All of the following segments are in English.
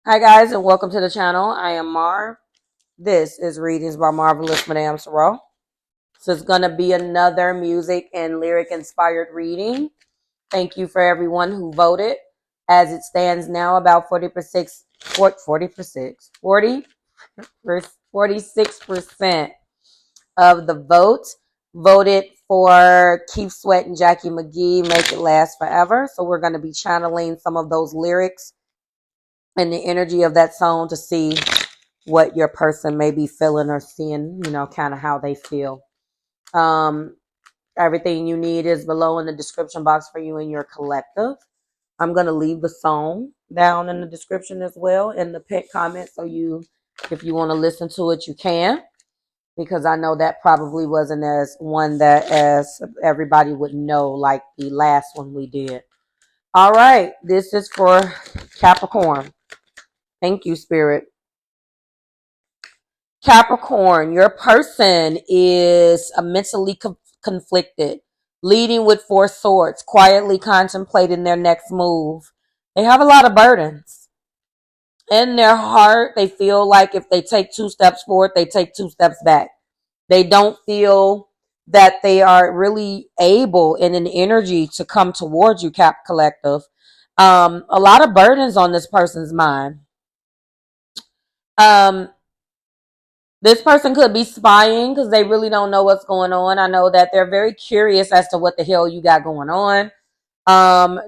Hi guys, and welcome to the channel. I am Marv. This is Readings by Marvelous Madame Sorrel. So it's going to be another music and lyric inspired reading. Thank you for everyone who voted. As it stands now, about 46% of the vote voted for Keith Sweat and Jackie McGee, Make It Last Forever. So we're going to be channeling some of those lyrics and the energy of that song to see what your person may be feeling or seeing, kind of how they feel. Everything you need is below in the description box for you and your collective. I'm going to leave the song down in the description as well in the pinned comment, so if you want to listen to it, you can, because I know that probably wasn't as everybody would know, like the last one we did. All right, this is for Capricorn. Thank you, Spirit. Capricorn, your person is mentally conflicted, leading with 4 swords, quietly contemplating their next move. They have a lot of burdens. In their heart, they feel like if they take 2 steps forward, they take 2 steps back. They don't feel that they are really able in an energy to come towards you, Cap Collective. A lot of burdens on this person's mind. This person could be spying because they really don't know what's going on. I know that they're very curious as to what the hell you got going on.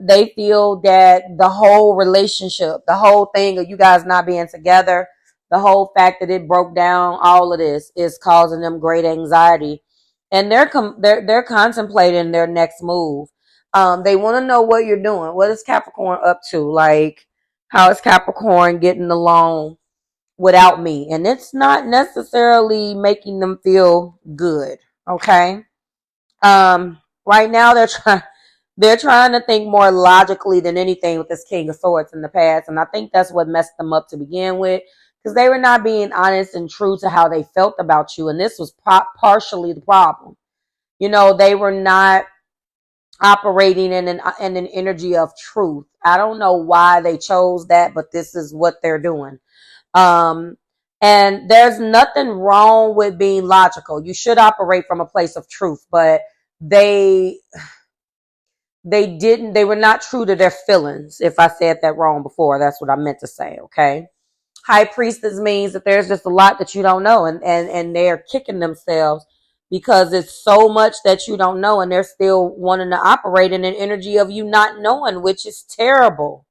They feel that the whole relationship, the whole thing of you guys not being together, the whole fact that it broke down, all of this is causing them great anxiety. And they're contemplating their next move. They want to know what you're doing. What is Capricorn up to? Like, how is Capricorn getting along without me? And it's not necessarily making them feel good. Okay. Right now they're trying to think more logically than anything with this King of Swords in the past. And I think that's what messed them up to begin with, because they were not being honest and true to how they felt about you. And this was partially the problem. They were not operating in an energy of truth. I don't know why they chose that, but this is what they're doing. And there's nothing wrong with being logical. You should operate from a place of truth, but they were not true to their feelings. If I said that wrong before, that's what I meant to say. Okay. High Priestess means that there's just a lot that you don't know, and they're kicking themselves because it's so much that you don't know, and they're still wanting to operate in an energy of you not knowing, which is terrible.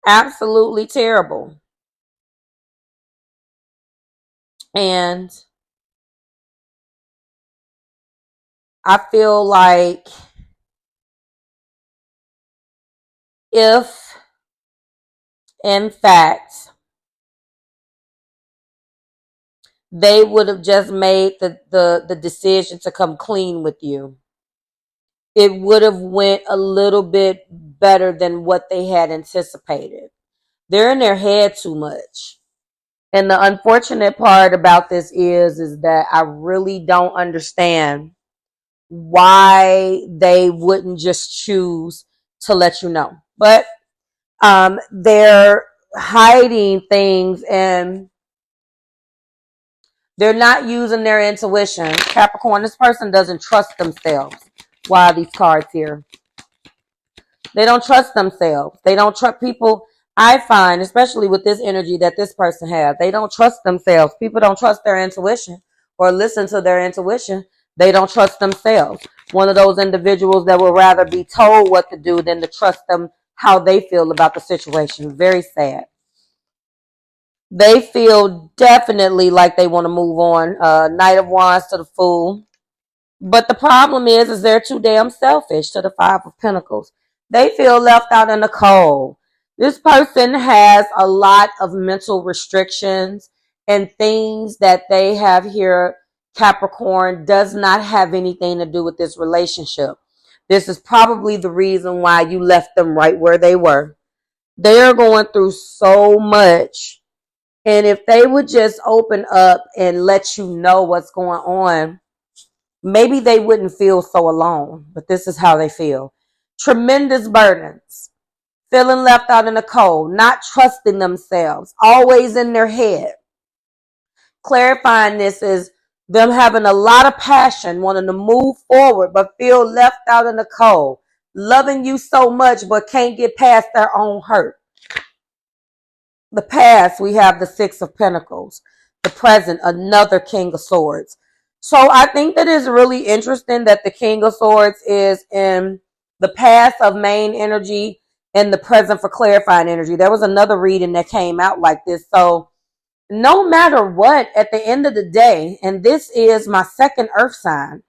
Absolutely terrible. And I feel like if, in fact, they would have just made the decision to come clean with you, it would have went a little bit better than what they had anticipated. They're in their head too much. And the unfortunate part about this is that I really don't understand why they wouldn't just choose to let you know. But they're hiding things, and they're not using their intuition. Capricorn, this person doesn't trust themselves. Why are these cards here? They don't trust themselves. They don't trust people. I find, especially with this energy that this person has, they don't trust themselves. People don't trust their intuition or listen to their intuition. They don't trust themselves. One of those individuals that would rather be told what to do than to trust them how they feel about the situation. Very sad. They feel definitely like they want to move on. Knight of Wands to the Fool. But the problem is they're too damn selfish, to the Five of Pentacles. They feel left out in the cold. This person has a lot of mental restrictions and things that they have here. Capricorn does not have anything to do with this relationship. This is probably the reason why you left them right where they were. They are going through so much. And if they would just open up and let you know what's going on, maybe they wouldn't feel so alone. But this is how they feel. Tremendous burdens. feeling left out in the cold, not trusting themselves, always in their head. Clarifying this is them having a lot of passion, wanting to move forward, but feel left out in the cold, loving you so much, but can't get past their own hurt. The past, we have the Six of Pentacles. The present, another King of Swords. So I think that it's really interesting that the King of Swords is in the past of main energy and the present for clarifying energy. There was another reading that came out like this. So no matter what, at the end of the day, and this is my second earth sign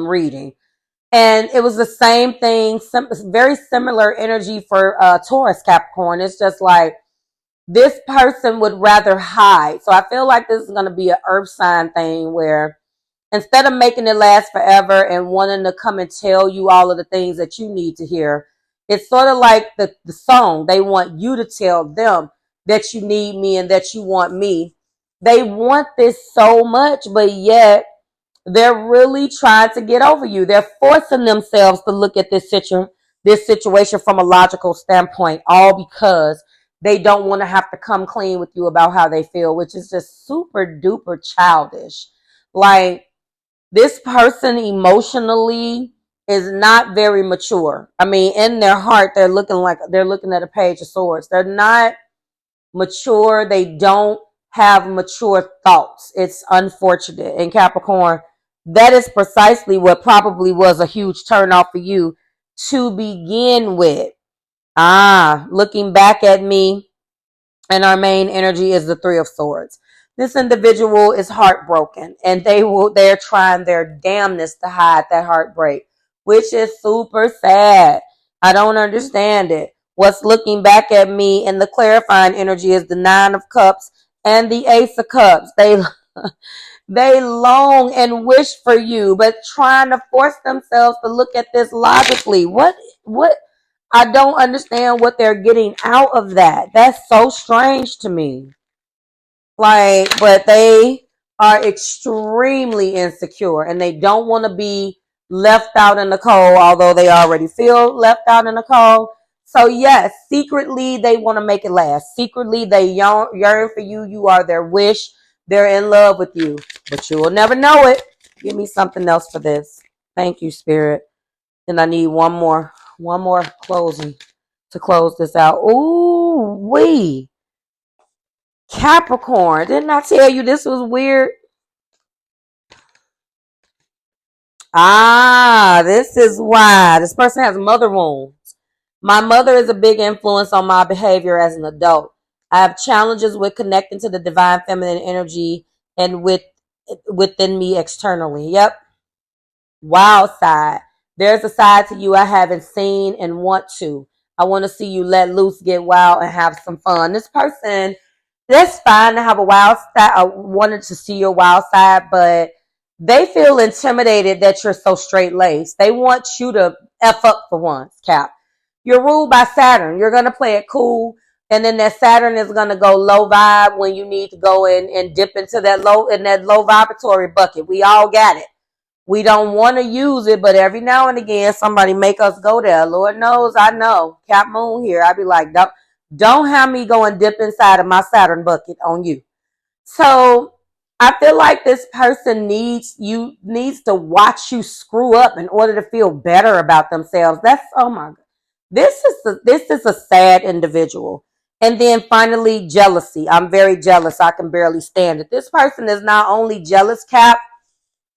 reading, and it was the same thing, very similar energy for Taurus, Capricorn. It's just like this person would rather hide. So I feel like this is going to be an earth sign thing where instead of making it last forever and wanting to come and tell you all of the things that you need to hear, it's sort of like the song. They want you to tell them that you need me and that you want me. They want this so much, but yet they're really trying to get over you. They're forcing themselves to look at this situation from a logical standpoint, all because they don't want to have to come clean with you about how they feel, which is just super duper childish. Like, this person emotionally is not very mature. I mean, in their heart, they're looking at a page of swords. They're not mature. They don't have mature thoughts. It's unfortunate. In Capricorn, that is precisely what probably was a huge turnoff for you to begin with. Looking back at me, and our main energy is the Three of Swords. This individual is heartbroken, and they're trying their damnness to hide that heartbreak, which is super sad. I don't understand it. What's looking back at me in the clarifying energy is the Nine of Cups and the Ace of Cups. They long and wish for you, but trying to force themselves to look at this logically. What I don't understand what they're getting out of that. That's so strange to me. Like, but they are extremely insecure and they don't want to be left out in the cold, although they already feel left out in the cold. So yes, secretly they want to make it last. Secretly they yearn for you. You are their wish. They're in love with you, but you will never know it. Give me something else for this. Thank you, Spirit. And I need one more closing to close this out. Ooh, wee. Capricorn. Didn't I tell you this was weird? This is why. This person has mother wounds. My mother is a big influence on my behavior as an adult. I have challenges with connecting to the divine feminine energy and within me externally. Yep. Wild side. There's a side to you I haven't seen and want to. I want to see you let loose, get wild, and have some fun. This person, that's fine to have a wild side. I wanted to see your wild side, but they feel intimidated that you're so straight-laced. They want you to F up for once, Cap. You're ruled by Saturn. You're going to play it cool. And then that Saturn is going to go low vibe when you need to go in and dip into that low vibratory bucket. We all got it. We don't want to use it, but every now and again, somebody make us go there. Lord knows, I know. Cap Moon here. I'd be like, don't have me go and dip inside of my Saturn bucket on you. So I feel like this person needs to watch you screw up in order to feel better about themselves. Oh my God. This is a sad individual. And then finally, jealousy. I'm very jealous. I can barely stand it. This person is not only jealous, Cap,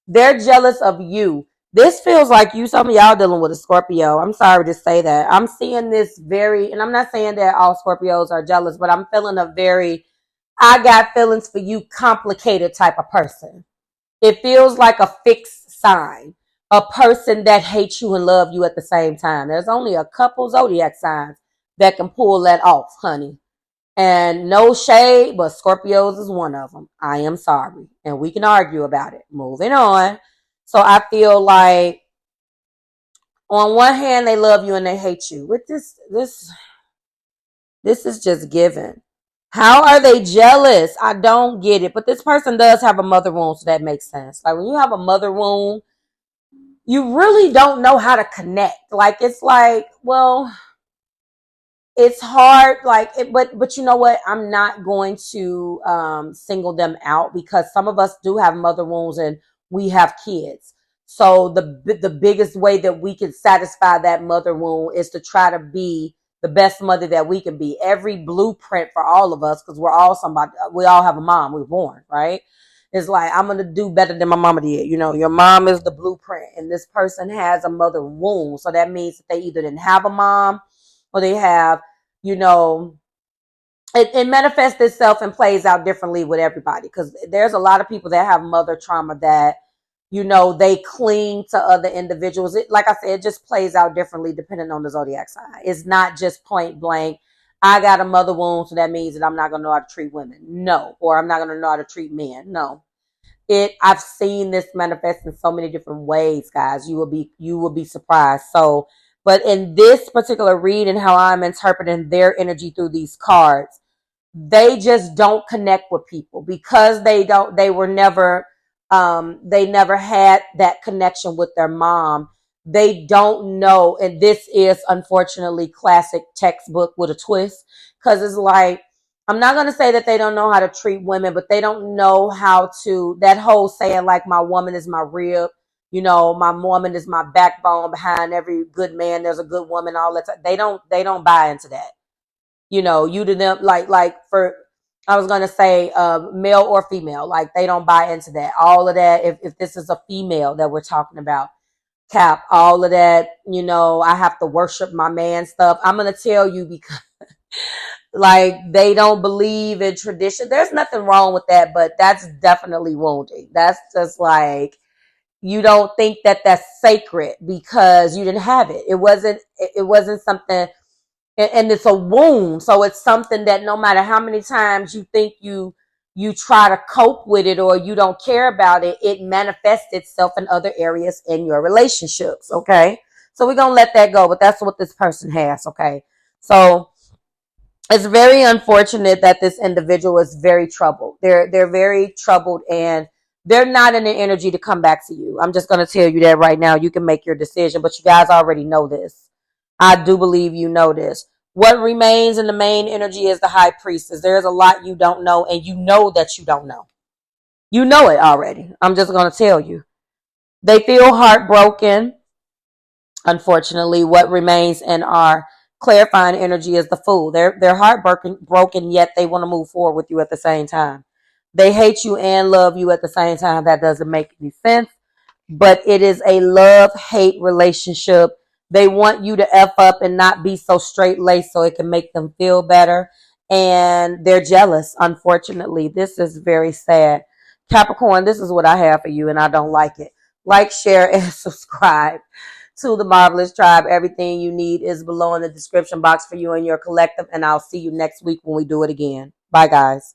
they're jealous of you. This feels like some of y'all dealing with a Scorpio. I'm sorry to say that. I'm seeing this and I'm not saying that all Scorpios are jealous, but I'm feeling I got feelings for you complicated type of person. It feels like a fixed sign. A person that hates you and love you at the same time. There's only a couple zodiac signs that can pull that off, honey. And no shade, but Scorpios is one of them. I am sorry. And we can argue about it. Moving on. So I feel like on one hand, they love you and they hate you. With this is just given. How are they jealous? I don't get it. But this person does have a mother wound, so that makes sense. Like when you have a mother wound, you really don't know how to connect. Like it's like, well, it's hard, like but you know what, I'm not going to single them out, because some of us do have mother wounds and we have kids. So the biggest way that we can satisfy that mother wound is to try to be the best mother that we can be. Every blueprint for all of us, because we're all somebody, we all have a mom, we're born, right? It's like, I'm going to do better than my mama did. You know, your mom is the blueprint, and this person has a mother wound. So that means that they either didn't have a mom, or they have, you know, it manifests itself and plays out differently with everybody, because there's a lot of people that have mother trauma that, you know, they cling to other individuals. Like I said, it just plays out differently depending on the zodiac sign. It's not just point blank, I got a mother wound, so that means that I'm not going to know how to treat women. No. Or I'm not going to know how to treat men. No. I've seen this manifest in so many different ways, guys. You will be surprised. So, but in this particular reading, how I'm interpreting their energy through these cards, they just don't connect with people, because they never had that connection with their mom. They don't know. And this is unfortunately classic textbook with a twist, because it's like, I'm not going to say that they don't know how to treat women, but they don't know how to, that whole saying, like, my woman is my rib, you know, my woman is my backbone. Behind every good man, there's a good woman, all that. They don't buy into that. You know, you to them, like for, I was going to say male or female, like they don't buy into that. All of that, if this is a female that we're talking about, Cap, all of that, you know, I have to worship my man stuff. I'm going to tell you, because like, they don't believe in tradition. There's nothing wrong with that, but that's definitely wounding. That's just like, you don't think that that's sacred because you didn't have it. It wasn't something, and it's a wound. So it's something that no matter how many times you think you try to cope with it or you don't care about it, it manifests itself in other areas in your relationships. Okay. So we're going to let that go, but that's what this person has. Okay. So it's very unfortunate that this individual is very troubled. They're very troubled, and they're not in the energy to come back to you. I'm just going to tell you that right now. You can make your decision, but you guys already know this. I do believe you know this. What remains in the main energy is the high priestess. There's a lot you don't know, and you know that you don't know. You know it already. I'm just going to tell you. They feel heartbroken. Unfortunately, what remains in our clarifying energy is the Fool. They're heartbroken, yet they want to move forward with you at the same time. They hate you and love you at the same time. That doesn't make any sense, but it is a love-hate relationship. They want you to F up and not be so straight-laced so it can make them feel better, and they're jealous, unfortunately. This is very sad. Capricorn, this is what I have for you, and I don't like it. Like, share, and subscribe to the Marvelous Tribe. Everything you need is below in the description box for you and your collective, and I'll see you next week when we do it again. Bye, guys.